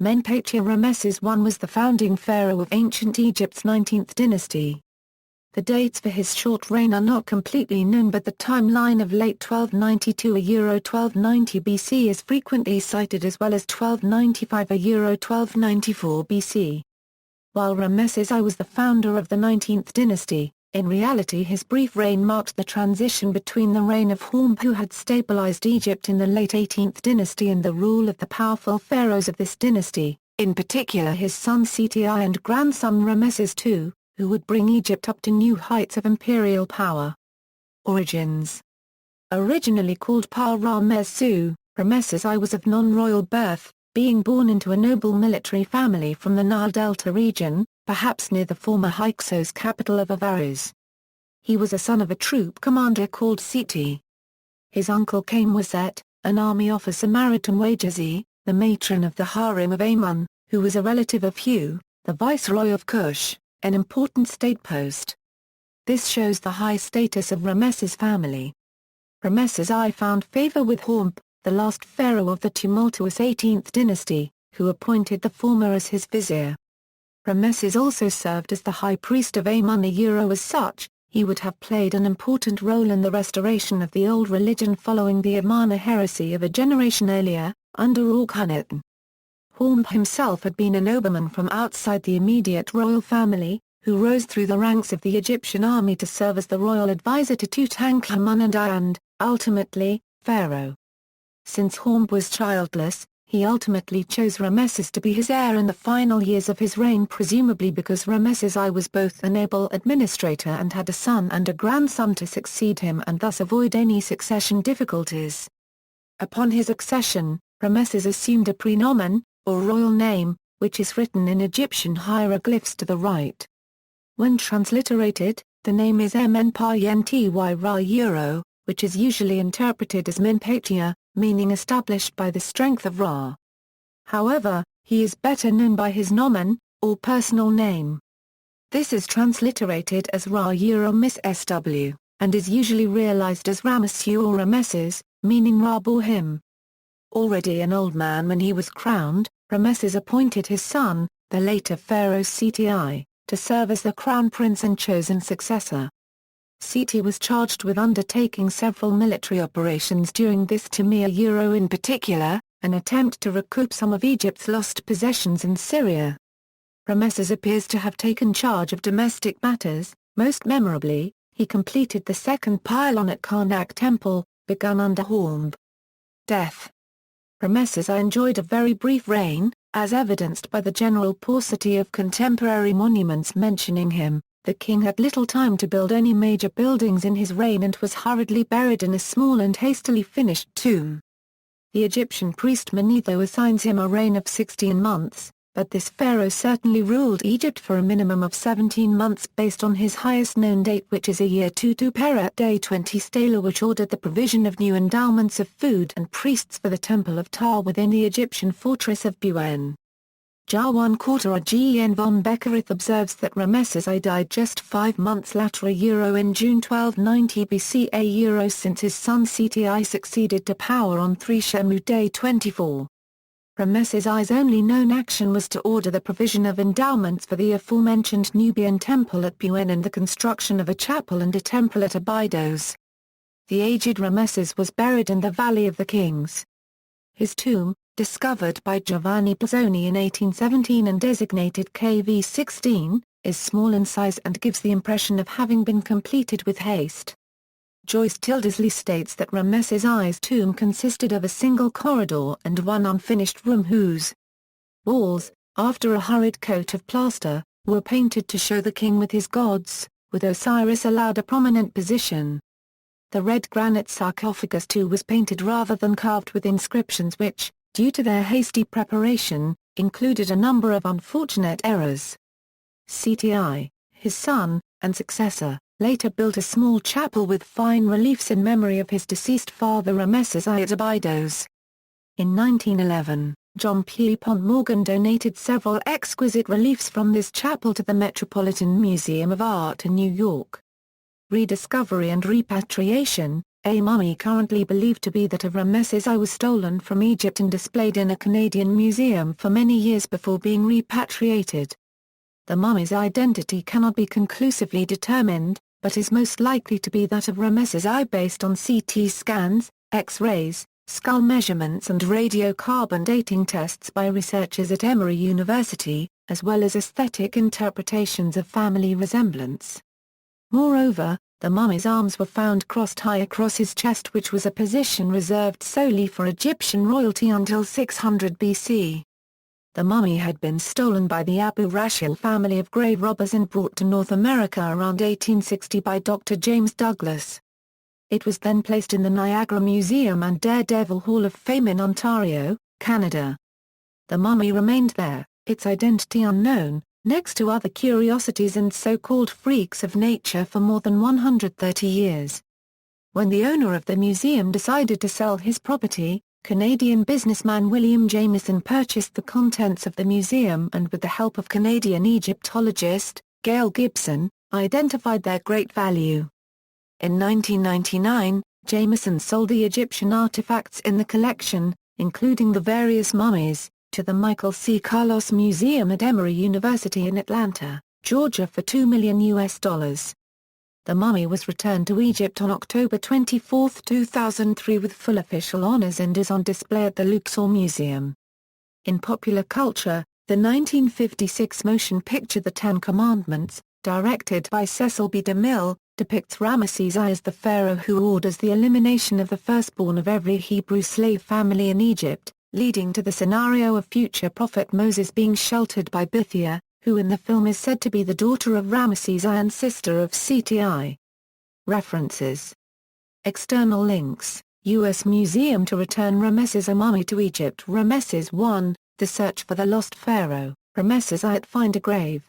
Menpehtyre Ramesses I was the founding pharaoh of ancient Egypt's 19th dynasty. The dates for his short reign are not completely known, but the timeline of late 1292 1290 BC is frequently cited, as well as 1295 1294 BC. While Ramesses I was the founder of the 19th dynasty, in reality his brief reign marked the transition between the reign of Horemheb, who had stabilized Egypt in the late 18th dynasty, and the rule of the powerful pharaohs of this dynasty, in particular his son Seti I and grandson Ramesses II, who would bring Egypt up to new heights of imperial power. Origins. Originally called pharaoh Ramesses II, Ramesses I was of non-royal birth, being born into a noble military family from the Nile Delta region, perhaps near the former Hyksos capital of Avaris. He was a son of a troop commander called Seti. His uncle Kamwaset, an army officer, married to Wajasi, the matron of the harem of Amun, who was a relative of Hu, the viceroy of Kush, an important state post. This shows the high status of Ramesses' family. Ramesses I found favor with Horemheb, the last pharaoh of the tumultuous 18th dynasty, who appointed the former as his vizier. Ramesses also served as the high priest of Amun. As such, he would have played an important role in the restoration of the old religion following the Amarna heresy of a generation earlier, under Akhenaten. Horemheb himself had been a nobleman from outside the immediate royal family, who rose through the ranks of the Egyptian army to serve as the royal advisor to Tutankhamun and, ultimately, pharaoh. Since Horemheb was childless, he ultimately chose Ramesses to be his heir in the final years of his reign, presumably because Ramesses I was both an able administrator and had a son and a grandson to succeed him and thus avoid any succession difficulties. Upon his accession, Ramesses assumed a praenomen, or royal name, which is written in Egyptian hieroglyphs to the right. When transliterated, the name is Menpehtyre Ra, which is usually interpreted as Menpehtyre, meaning established by the strength of Ra. However, he is better known by his nomen, or personal name. This is transliterated as Ra Mis SW, and is usually realized as Ramesses or Ramesses, meaning Ra bore him. Already an old man when he was crowned, Ramesses appointed his son, the later pharaoh Seti I, to serve as the crown prince and chosen successor. Seti was charged with undertaking several military operations during this Temir in particular, an attempt to recoup some of Egypt's lost possessions in Syria. Ramesses appears to have taken charge of domestic matters. Most memorably, he completed the second pylon at Karnak Temple, begun under Horemheb. Death. Ramesses I enjoyed a very brief reign, as evidenced by the general paucity of contemporary monuments mentioning him. The king had little time to build any major buildings in his reign and was hurriedly buried in a small and hastily finished tomb. The Egyptian priest Manetho assigns him a reign of 16 months, but this pharaoh certainly ruled Egypt for a minimum of 17 months based on his highest known date, which is a year 22 Peret Day 20 Stela, which ordered the provision of new endowments of food and priests for the temple of Ptah within the Egyptian fortress of Buen. Jawan Quarter Gen von Beckerith observes that Ramesses I died just 5 months later in June 1290 BC since his son Seti I succeeded to power on 3 Shemu Day 24. Ramesses I's only known action was to order the provision of endowments for the aforementioned Nubian temple at Buen and the construction of a chapel and a temple at Abydos. The aged Ramesses was buried in the Valley of the Kings. His tomb, discovered by Giovanni Pizzoni in 1817 and designated KV16, is small in size and gives the impression of having been completed with haste. Joyce Tildesley states that Ramesses I's tomb consisted of a single corridor and one unfinished room whose walls, after a hurried coat of plaster, were painted to show the king with his gods, with Osiris allowed a prominent position. The red granite sarcophagus too was painted rather than carved, with inscriptions which, due to their hasty preparation, included a number of unfortunate errors. Seti I, his son, and successor, later built a small chapel with fine reliefs in memory of his deceased father Ramesses I at Abydos. In 1911, John Pierpont Morgan donated several exquisite reliefs from this chapel to the Metropolitan Museum of Art in New York. Rediscovery and repatriation. A mummy currently believed to be that of Ramesses I was stolen from Egypt and displayed in a Canadian museum for many years before being repatriated. The mummy's identity cannot be conclusively determined, but is most likely to be that of Ramesses I based on CT scans, X-rays, skull measurements and radiocarbon dating tests by researchers at Emory University, as well as aesthetic interpretations of family resemblance. Moreover, the mummy's arms were found crossed high across his chest, which was a position reserved solely for Egyptian royalty until 600 BC. The mummy had been stolen by the Abu Rashil family of grave robbers and brought to North America around 1860 by Dr. James Douglas. It was then placed in the Niagara Museum and Daredevil Hall of Fame in Ontario, Canada. The mummy remained there, its identity unknown, next to other curiosities and so-called freaks of nature for more than 130 years. When the owner of the museum decided to sell his property, Canadian businessman William Jamieson purchased the contents of the museum and with the help of Canadian Egyptologist, Gail Gibson, identified their great value. In 1999, Jamieson sold the Egyptian artifacts in the collection, including the various mummies, to the Michael C. Carlos Museum at Emory University in Atlanta, Georgia for $2 million. The mummy was returned to Egypt on October 24, 2003 with full official honors and is on display at the Luxor Museum. In popular culture, the 1956 motion picture The Ten Commandments, directed by Cecil B. DeMille, depicts Ramesses I as the pharaoh who orders the elimination of the firstborn of every Hebrew slave family in Egypt, leading to the scenario of future prophet Moses being sheltered by Bithiah, who in the film is said to be the daughter of Ramesses I and sister of Seti I. References. External links: U.S. Museum to return Ramesses I mummy to Egypt. Ramesses I, The Search for the Lost Pharaoh, Ramesses I at Find a Grave.